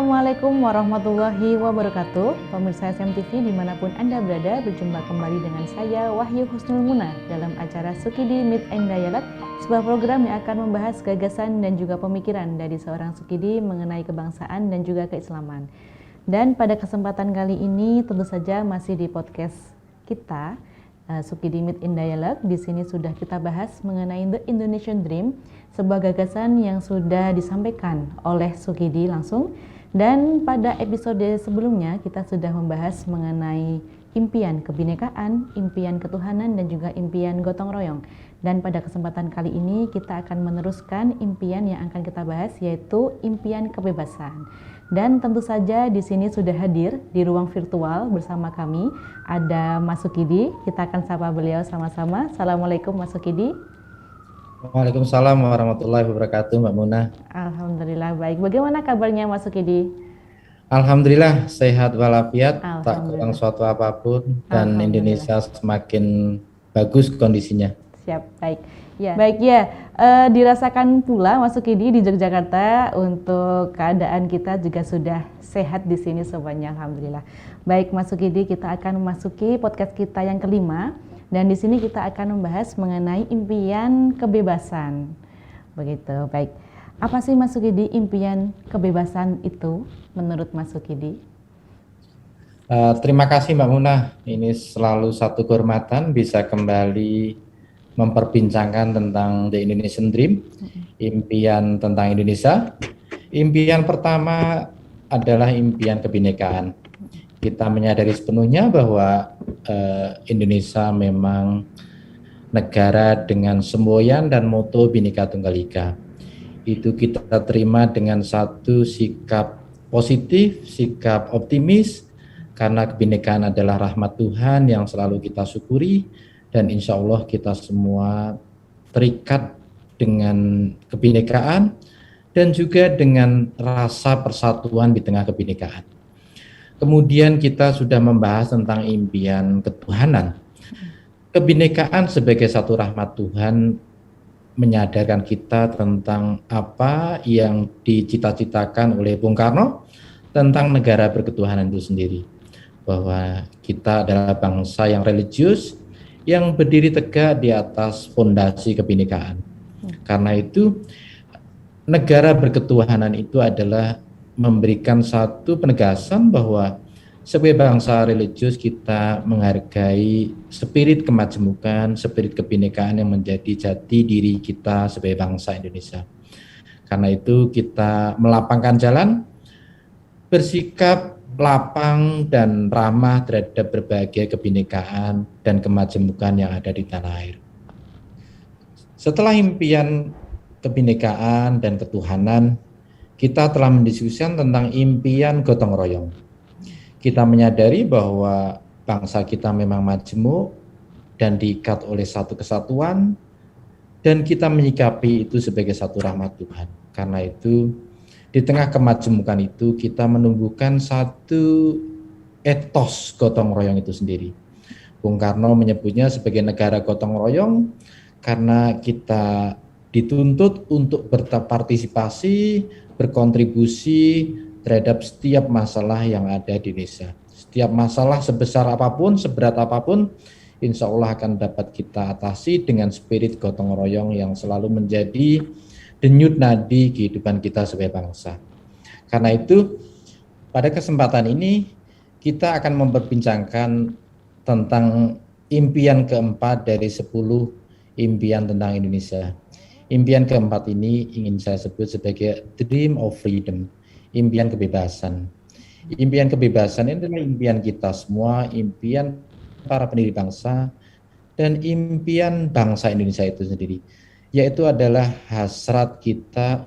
Assalamualaikum warahmatullahi wabarakatuh. Pemirsa SMTV dimanapun Anda berada, berjumpa kembali dengan saya Wahyu Husnul Munah dalam acara Sukidi Meet and Dialogue, sebuah program yang akan membahas gagasan dan juga pemikiran dari seorang Sukidi mengenai kebangsaan dan juga keislaman. Dan pada kesempatan kali ini tentu saja masih di podcast kita, Sukidi Meet and Dialogue. Di sini sudah kita bahas mengenai The Indonesian Dream, sebuah gagasan yang sudah disampaikan oleh Sukidi langsung. Dan pada episode sebelumnya kita sudah membahas mengenai impian kebinekaan, impian ketuhanan, dan juga impian gotong royong. Dan pada kesempatan kali ini kita akan meneruskan impian yang akan kita bahas, yaitu impian kebebasan. Dan tentu saja di sini sudah hadir di ruang virtual bersama kami ada Mas Sukidi. Kita akan sapa beliau sama-sama. Assalamualaikum Mas Sukidi. Waalaikumsalam warahmatullahi wabarakatuh, Mbak Munah. Alhamdulillah baik. Bagaimana kabarnya Mas Sukidi? Alhamdulillah sehat walafiat, tak kurang Alhamdulillah. suatu apapun, dan Alhamdulillah. Indonesia semakin bagus kondisinya. Siap, baik. Ya, baik ya. Dirasakan pula Mas Sukidi di Yogyakarta untuk keadaan kita juga sudah sehat di sini semuanya, alhamdulillah. Baik Mas Sukidi, kita akan memasuki podcast kita yang kelima. Dan di sini kita akan membahas mengenai impian kebebasan. Begitu, baik. Apa sih Mas Sukidi impian kebebasan itu menurut Mas Sukidi? Terima kasih Mbak Munah. Ini selalu satu kehormatan bisa kembali memperbincangkan tentang The Indonesian Dream, impian tentang Indonesia. Impian pertama adalah impian kebinekaan. Kita menyadari sepenuhnya bahwa Indonesia memang negara dengan semboyan dan moto Bhinneka Tunggal Ika. Itu kita terima dengan satu sikap positif, sikap optimis, karena kebinekaan adalah rahmat Tuhan yang selalu kita syukuri, dan insya Allah kita semua terikat dengan kebinekaan dan juga dengan rasa persatuan di tengah kebinekaan. Kemudian kita sudah membahas tentang impian ketuhanan. Kebinekaan sebagai satu rahmat Tuhan menyadarkan kita tentang apa yang dicita-citakan oleh Bung Karno tentang negara berketuhanan itu sendiri. Bahwa kita adalah bangsa yang religius, yang berdiri tegak di atas fondasi kebinekaan. Karena itu, negara berketuhanan itu adalah memberikan satu penegasan bahwa sebagai bangsa religius kita menghargai spirit kemajemukan, spirit kebinekaan yang menjadi jati diri kita sebagai bangsa Indonesia. Karena itu kita melapangkan jalan, bersikap lapang dan ramah terhadap berbagai kebinekaan dan kemajemukan yang ada di tanah air. Setelah impian kebinekaan dan ketuhanan, kita telah mendiskusikan tentang impian gotong royong. Kita menyadari bahwa bangsa kita memang majemuk dan diikat oleh satu kesatuan, dan kita menyikapi itu sebagai satu rahmat Tuhan. Karena itu, di tengah kemajemukan itu, kita menumbuhkan satu etos gotong royong itu sendiri. Bung Karno menyebutnya sebagai negara gotong royong karena kita dituntut untuk berpartisipasi, berkontribusi terhadap setiap masalah yang ada di Indonesia. Setiap masalah sebesar apapun, seberat apapun, insya Allah akan dapat kita atasi dengan spirit gotong royong yang selalu menjadi denyut nadi kehidupan kita sebagai bangsa. Karena itu, pada kesempatan ini kita akan memperbincangkan tentang impian keempat dari 10 impian tentang Indonesia. Impian keempat ini ingin saya sebut sebagai dream of freedom, impian kebebasan. Impian kebebasan ini adalah impian kita semua, impian para pendiri bangsa, dan impian bangsa Indonesia itu sendiri, yaitu adalah hasrat kita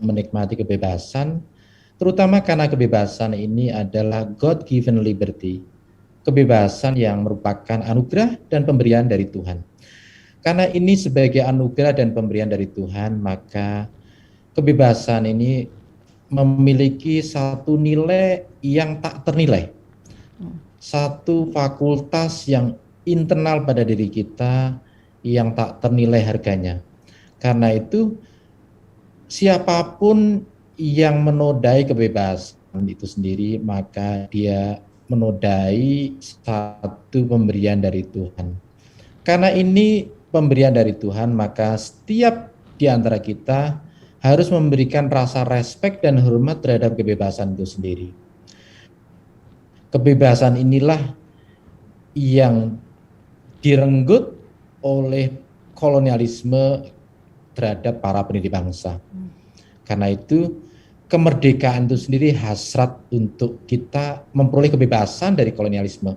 menikmati kebebasan, terutama karena kebebasan ini adalah God-given liberty, kebebasan yang merupakan anugerah dan pemberian dari Tuhan. Karena ini sebagai anugerah dan pemberian dari Tuhan, maka kebebasan ini memiliki satu nilai yang tak ternilai. Satu fakultas yang internal pada diri kita yang tak ternilai harganya. Karena itu, siapapun yang menodai kebebasan itu sendiri, maka dia menodai satu pemberian dari Tuhan. Karena ini pemberian dari Tuhan, maka setiap di antara kita harus memberikan rasa respek dan hormat terhadap kebebasan itu sendiri. Kebebasan inilah yang direnggut oleh kolonialisme terhadap para pendiri bangsa. Karena itu kemerdekaan itu sendiri hasrat untuk kita memperoleh kebebasan dari kolonialisme,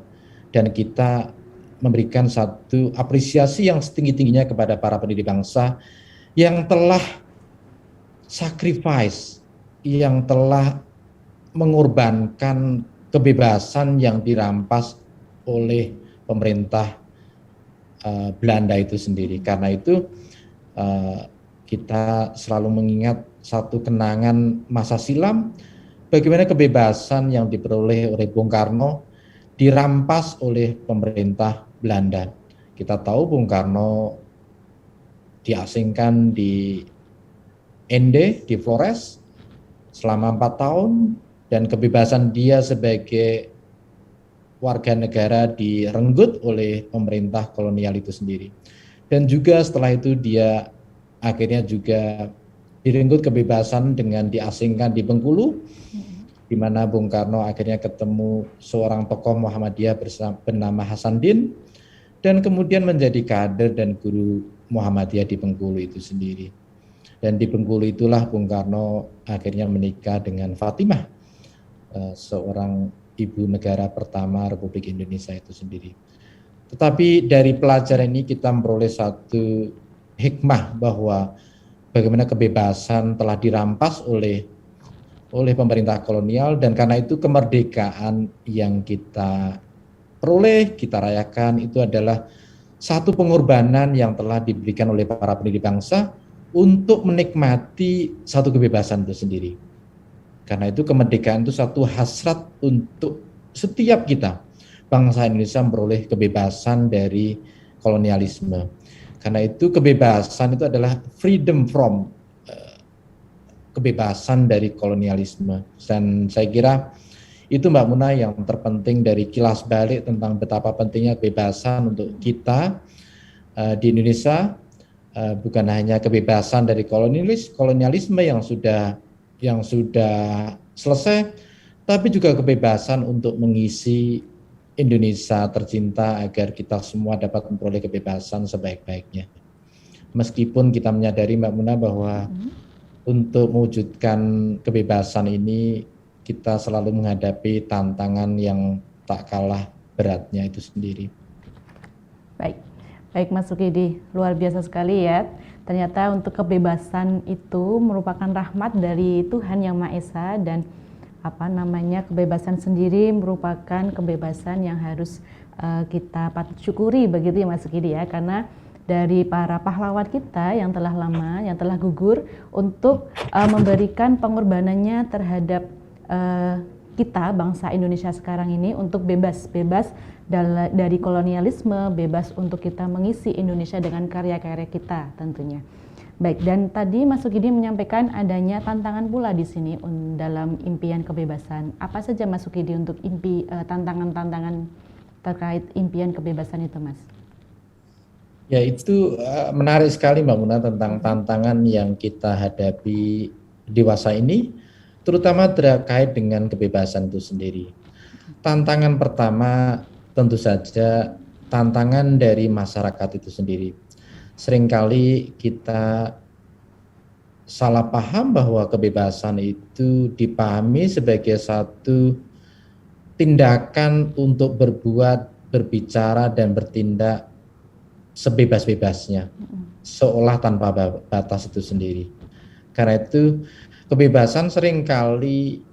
dan kita memberikan satu apresiasi yang setinggi-tingginya kepada para pendiri bangsa yang telah sacrifice, yang telah mengorbankan kebebasan yang dirampas oleh pemerintah Belanda itu sendiri. Karena itu kita selalu mengingat satu kenangan masa silam, bagaimana kebebasan yang diperoleh oleh Bung Karno dirampas oleh pemerintah Belanda. Kita tahu Bung Karno diasingkan di Ende, di Flores selama 4 tahun, dan kebebasan dia sebagai warga negara direnggut oleh pemerintah kolonial itu sendiri. Dan juga setelah itu dia akhirnya juga direnggut kebebasan dengan diasingkan di Bengkulu, di mana Bung Karno akhirnya ketemu seorang tokoh Muhammadiyah bernama Hasanuddin, dan kemudian menjadi kader dan guru Muhammadiyah di Bengkulu itu sendiri. Dan di Bengkulu itulah Bung Karno akhirnya menikah dengan Fatimah, seorang ibu negara pertama Republik Indonesia itu sendiri. Tetapi dari pelajaran ini kita memperoleh satu hikmah bahwa bagaimana kebebasan telah dirampas oleh pemerintah kolonial, dan karena itu kemerdekaan yang kita peroleh, kita rayakan itu adalah satu pengorbanan yang telah diberikan oleh para pendiri bangsa untuk menikmati satu kebebasan itu sendiri. Karena itu kemerdekaan itu satu hasrat untuk setiap kita, bangsa Indonesia, memperoleh kebebasan dari kolonialisme. Karena itu kebebasan itu adalah freedom from, kebebasan dari kolonialisme. Dan saya kira itu Mbak Muna yang terpenting dari kilas balik tentang betapa pentingnya kebebasan untuk kita di Indonesia. Bukan hanya kebebasan dari kolonialisme yang sudah selesai, tapi juga kebebasan untuk mengisi Indonesia tercinta agar kita semua dapat memperoleh kebebasan sebaik-baiknya. Meskipun kita menyadari Mbak Muna bahwa untuk mewujudkan kebebasan ini kita selalu menghadapi tantangan yang tak kalah beratnya itu sendiri. Baik Mas Sukidi, luar biasa sekali ya. Ternyata untuk kebebasan itu merupakan rahmat dari Tuhan Yang Maha Esa, dan kebebasan sendiri merupakan kebebasan yang harus kita patut syukuri, begitu ya Mas Sukidi ya, karena dari para pahlawan kita yang telah lama, yang telah gugur untuk memberikan pengorbanannya terhadap kita bangsa Indonesia sekarang ini untuk bebas dari kolonialisme, bebas untuk kita mengisi Indonesia dengan karya-karya kita tentunya. Baik, dan tadi Mas Sukidi menyampaikan adanya tantangan pula di sini dalam impian kebebasan. Apa saja Mas Sukidi untuk tantangan-tantangan terkait impian kebebasan itu, Mas? Ya, itu menarik sekali Mbak Muna tentang tantangan yang kita hadapi dewasa ini, terutama terkait dengan kebebasan itu sendiri. Tantangan pertama tentu saja tantangan dari masyarakat itu sendiri. Seringkali kita salah paham bahwa kebebasan itu dipahami sebagai satu tindakan untuk berbuat, berbicara, dan bertindak sebebas-bebasnya, seolah tanpa batas itu sendiri. Karena itu kebebasan seringkali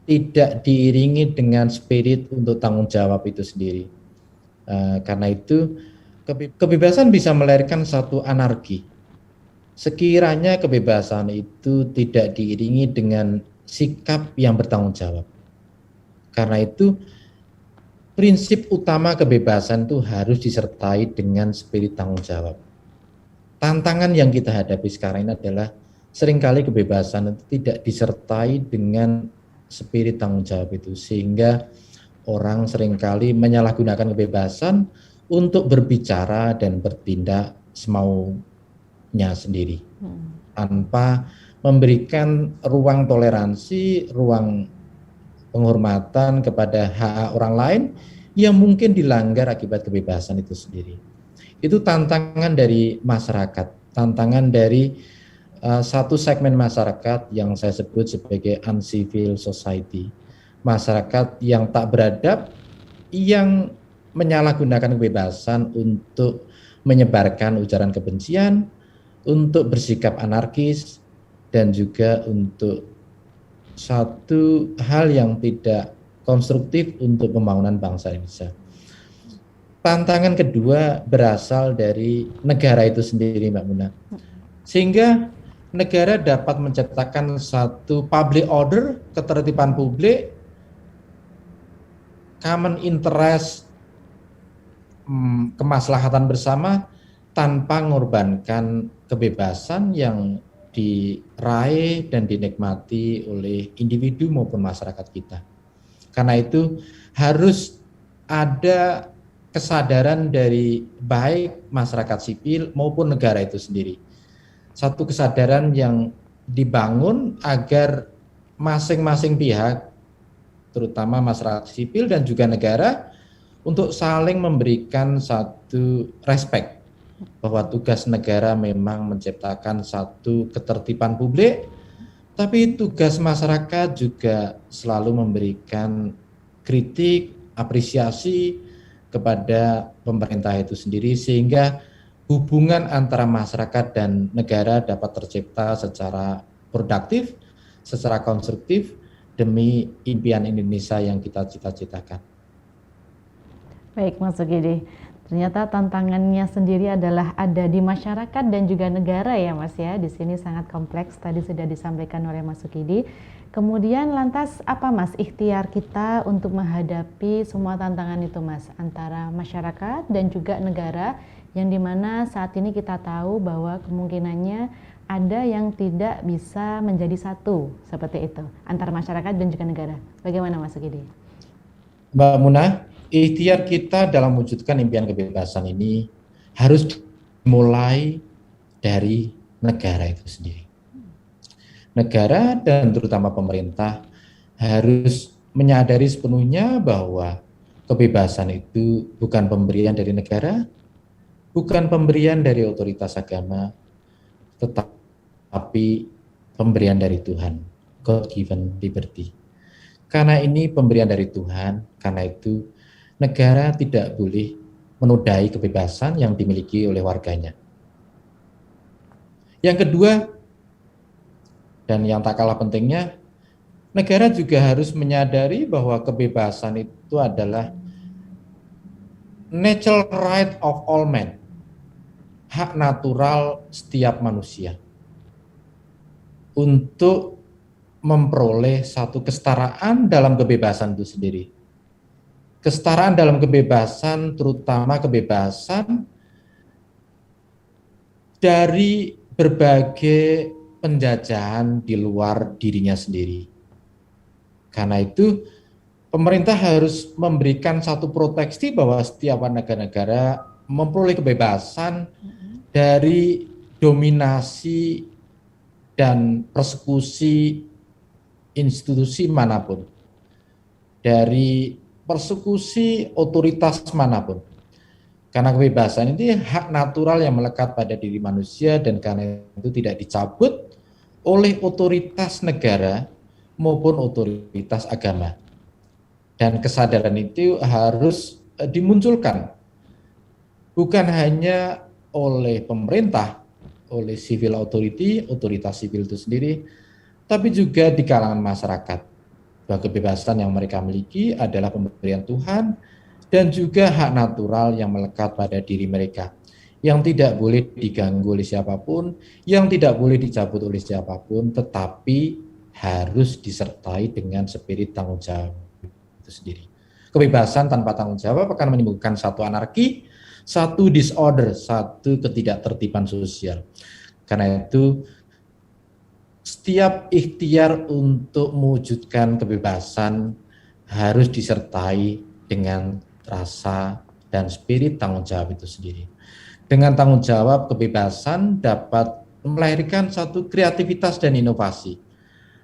tidak diiringi dengan spirit untuk tanggung jawab itu sendiri. Karena itu kebebasan bisa melahirkan satu anarki. Sekiranya kebebasan itu tidak diiringi dengan sikap yang bertanggung jawab. Karena itu prinsip utama kebebasan itu harus disertai dengan spirit tanggung jawab. Tantangan yang kita hadapi sekarang ini adalah seringkali kebebasan itu tidak disertai dengan spirit tanggung jawab itu, sehingga orang seringkali menyalahgunakan kebebasan untuk berbicara dan bertindak semaunya sendiri, tanpa memberikan ruang toleransi, ruang penghormatan kepada hak orang lain yang mungkin dilanggar akibat kebebasan itu sendiri. Itu tantangan dari masyarakat, tantangan dari satu segmen masyarakat yang saya sebut sebagai uncivil society, masyarakat yang tak beradab, yang menyalahgunakan kebebasan untuk menyebarkan ujaran kebencian, untuk bersikap anarkis, dan juga untuk satu hal yang tidak konstruktif untuk pembangunan bangsa Indonesia. Tantangan kedua berasal dari negara itu sendiri, Mbak Muna. Sehingga negara dapat menciptakan satu public order, ketertiban publik, common interest, kemaslahatan bersama, tanpa mengorbankan kebebasan yang diraih dan dinikmati oleh individu maupun masyarakat kita. Karena itu harus ada kesadaran dari baik masyarakat sipil maupun negara itu sendiri. Satu kesadaran yang dibangun agar masing-masing pihak, terutama masyarakat sipil dan juga negara, untuk saling memberikan satu respect bahwa tugas negara memang menciptakan satu ketertiban publik, tapi tugas masyarakat juga selalu memberikan kritik, apresiasi kepada pemerintah itu sendiri, sehingga hubungan antara masyarakat dan negara dapat tercipta secara produktif, secara konstruktif demi impian Indonesia yang kita cita-citakan. Baik, Mas Sukidi. Ternyata tantangannya sendiri adalah ada di masyarakat dan juga negara ya, Mas ya. Di sini sangat kompleks, tadi sudah disampaikan oleh Mas Sukidi. Kemudian lantas apa, Mas, ikhtiar kita untuk menghadapi semua tantangan itu, Mas, antara masyarakat dan juga negara, yang dimana saat ini kita tahu bahwa kemungkinannya ada yang tidak bisa menjadi satu seperti itu antara masyarakat dan juga negara. Bagaimana, Mas Sukidi? Mbak Munah, ikhtiar kita dalam mewujudkan impian kebebasan ini harus dimulai dari negara itu sendiri. Negara dan terutama pemerintah harus menyadari sepenuhnya bahwa kebebasan itu bukan pemberian dari negara, bukan pemberian dari otoritas agama, tetapi pemberian dari Tuhan, God-given liberty. Karena ini pemberian dari Tuhan, karena itu negara tidak boleh menodai kebebasan yang dimiliki oleh warganya. Yang kedua, dan yang tak kalah pentingnya, negara juga harus menyadari bahwa kebebasan itu adalah natural right of all men, hak natural setiap manusia untuk memperoleh satu kesetaraan dalam kebebasan itu sendiri. Kesetaraan dalam kebebasan, terutama kebebasan dari berbagai penjajahan di luar dirinya sendiri. Karena itu, pemerintah harus memberikan satu proteksi bahwa setiap warga negara memperoleh kebebasan dari dominasi dan persekusi institusi manapun, dari persekusi otoritas manapun. Karena kebebasan ini hak natural yang melekat pada diri manusia, dan karena itu tidak dicabut oleh otoritas negara maupun otoritas agama. Dan kesadaran itu harus dimunculkan bukan hanya oleh pemerintah, oleh civil authority, otoritas sipil itu sendiri, tapi juga di kalangan masyarakat. Bahwa kebebasan yang mereka miliki adalah pemberian Tuhan dan juga hak natural yang melekat pada diri mereka, yang tidak boleh diganggu oleh siapapun, yang tidak boleh dicabut oleh siapapun, tetapi harus disertai dengan spirit tanggung jawab itu sendiri. Kebebasan tanpa tanggung jawab akan menimbulkan satu anarki, satu disorder, satu ketidaktertiban sosial. Karena itu setiap ikhtiar untuk mewujudkan kebebasan harus disertai dengan rasa dan spirit tanggung jawab itu sendiri. Dengan tanggung jawab, kebebasan dapat melahirkan satu kreativitas dan inovasi,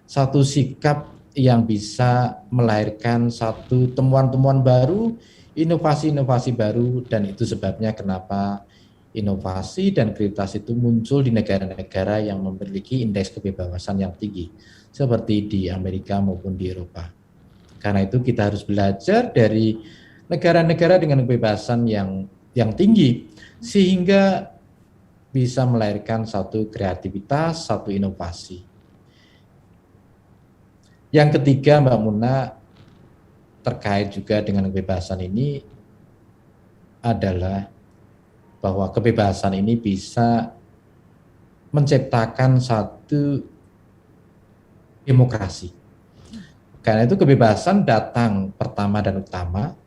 satu sikap yang bisa melahirkan satu temuan-temuan baru, inovasi-inovasi baru, dan itu sebabnya kenapa inovasi dan kreativitas itu muncul di negara-negara yang memiliki indeks kebebasan yang tinggi, seperti di Amerika maupun di Eropa. Karena itu kita harus belajar dari negara-negara dengan kebebasan yang tinggi, sehingga bisa melahirkan satu kreativitas, satu inovasi. Yang ketiga, Mbak Muna, terkait juga dengan kebebasan ini adalah bahwa kebebasan ini bisa menciptakan satu demokrasi. Karena itu kebebasan datang pertama dan utama,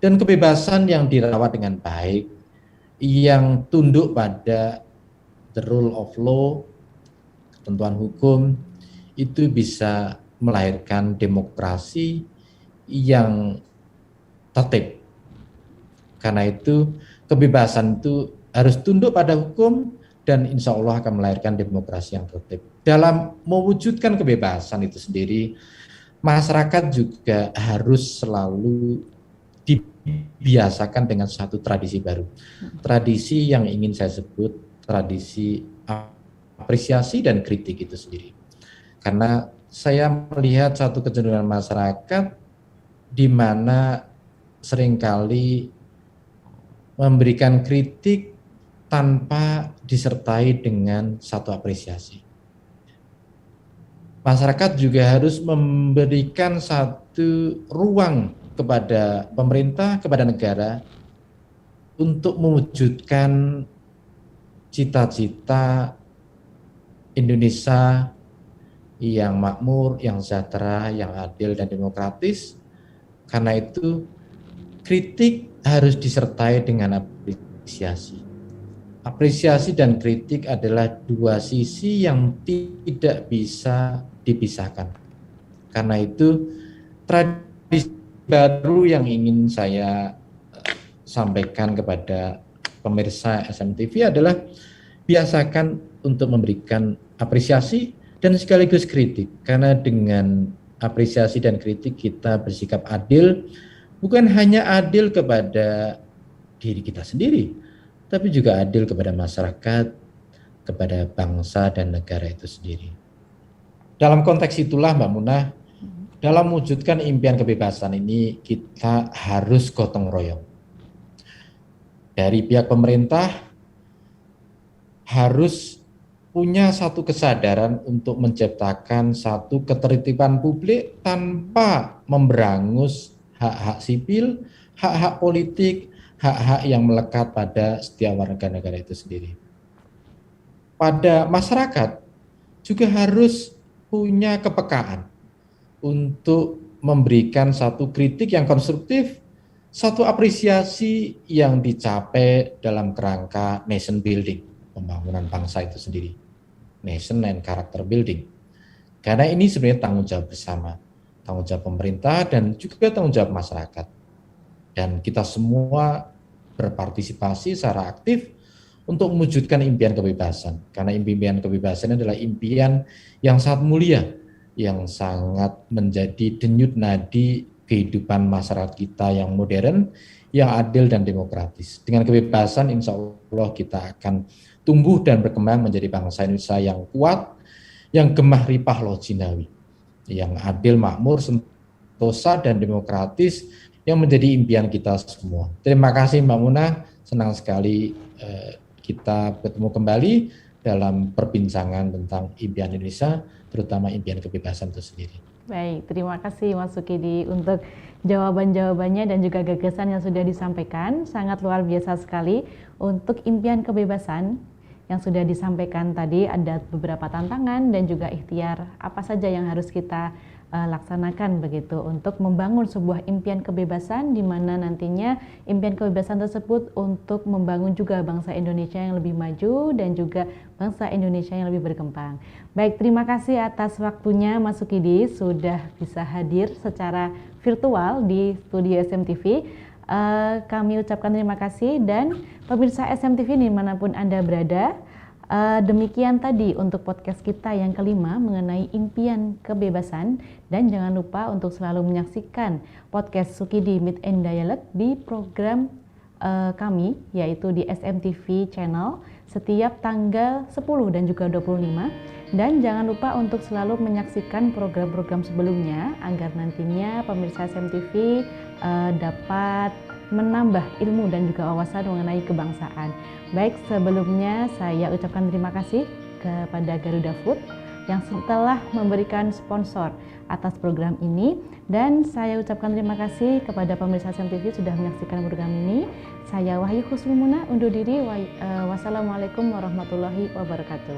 dan kebebasan yang dirawat dengan baik, yang tunduk pada the rule of law, ketentuan hukum, itu bisa melahirkan demokrasi yang tertib. Karena itu kebebasan itu harus tunduk pada hukum dan insya Allah akan melahirkan demokrasi yang tertib. Dalam mewujudkan kebebasan itu sendiri, masyarakat juga harus selalu dibiasakan dengan satu tradisi baru. Tradisi yang ingin saya sebut tradisi apresiasi dan kritik itu sendiri. Karena saya melihat satu kecenderungan masyarakat di mana seringkali memberikan kritik tanpa disertai dengan satu apresiasi. Masyarakat juga harus memberikan satu ruang kepada pemerintah, kepada negara untuk mewujudkan cita-cita Indonesia yang makmur, yang sejahtera, yang adil dan demokratis. Karena itu kritik harus disertai dengan apresiasi. Apresiasi dan kritik adalah dua sisi yang tidak bisa dipisahkan. Karena itu tradisi baru yang ingin saya sampaikan kepada pemirsa SMTV adalah biasakan untuk memberikan apresiasi dan sekaligus kritik. Karena dengan apresiasi dan kritik kita bersikap adil, bukan hanya adil kepada diri kita sendiri, tapi juga adil kepada masyarakat, kepada bangsa dan negara itu sendiri. Dalam konteks itulah Mbak Munah, dalam mewujudkan impian kebebasan ini kita harus gotong royong. Dari pihak pemerintah harus punya satu kesadaran untuk menciptakan satu ketertiban publik tanpa memberangus hak-hak sipil, hak-hak politik, hak-hak yang melekat pada setiap warga negara itu sendiri. Pada masyarakat juga harus punya kepekaan untuk memberikan satu kritik yang konstruktif, satu apresiasi yang dicapai dalam kerangka nation building, pembangunan bangsa itu sendiri, nation and character building. Karena ini sebenarnya tanggung jawab bersama, tanggung jawab pemerintah dan juga tanggung jawab masyarakat. Dan kita semua berpartisipasi secara aktif untuk mewujudkan impian kebebasan. Karena impian kebebasan adalah impian yang sangat mulia, yang sangat menjadi denyut nadi kehidupan masyarakat kita yang modern, yang adil dan demokratis. Dengan kebebasan insya Allah kita akan tumbuh dan berkembang menjadi bangsa Indonesia yang kuat, yang gemah ripah loh jinawi, yang adil, makmur, sentosa dan demokratis, yang menjadi impian kita semua. Terima kasih Mbak Munah, senang sekali kita bertemu kembali dalam perbincangan tentang impian Indonesia, terutama impian kebebasan itu sendiri. Baik, terima kasih Mas Sukidi untuk jawaban-jawabannya dan juga gagasan yang sudah disampaikan. Sangat luar biasa sekali untuk impian kebebasan yang sudah disampaikan tadi. Ada beberapa tantangan dan juga ikhtiar apa saja yang harus kita laksanakan begitu untuk membangun sebuah impian kebebasan di mana nantinya impian kebebasan tersebut untuk membangun juga bangsa Indonesia yang lebih maju dan juga bangsa Indonesia yang lebih berkembang. Baik, terima kasih atas waktunya Mas Sukidi sudah bisa hadir secara virtual di studio SMTV. Kami ucapkan terima kasih dan pemirsa SMTV dimanapun Anda berada. Demikian tadi untuk podcast kita yang kelima mengenai impian kebebasan, dan jangan lupa untuk selalu menyaksikan podcast Sukidi Meet and Dialogue di program kami yaitu di SMTV Channel setiap tanggal 10 dan juga 25, dan jangan lupa untuk selalu menyaksikan program-program sebelumnya agar nantinya pemirsa SMTV dapat menambah ilmu dan juga wawasan mengenai kebangsaan. Baik, sebelumnya saya ucapkan terima kasih kepada Garuda Food yang telah memberikan sponsor atas program ini, dan saya ucapkan terima kasih kepada pemirsa SMTV sudah menyaksikan program ini. Saya Wahyu Husnul Munah undur diri. Wassalamualaikum warahmatullahi wabarakatuh.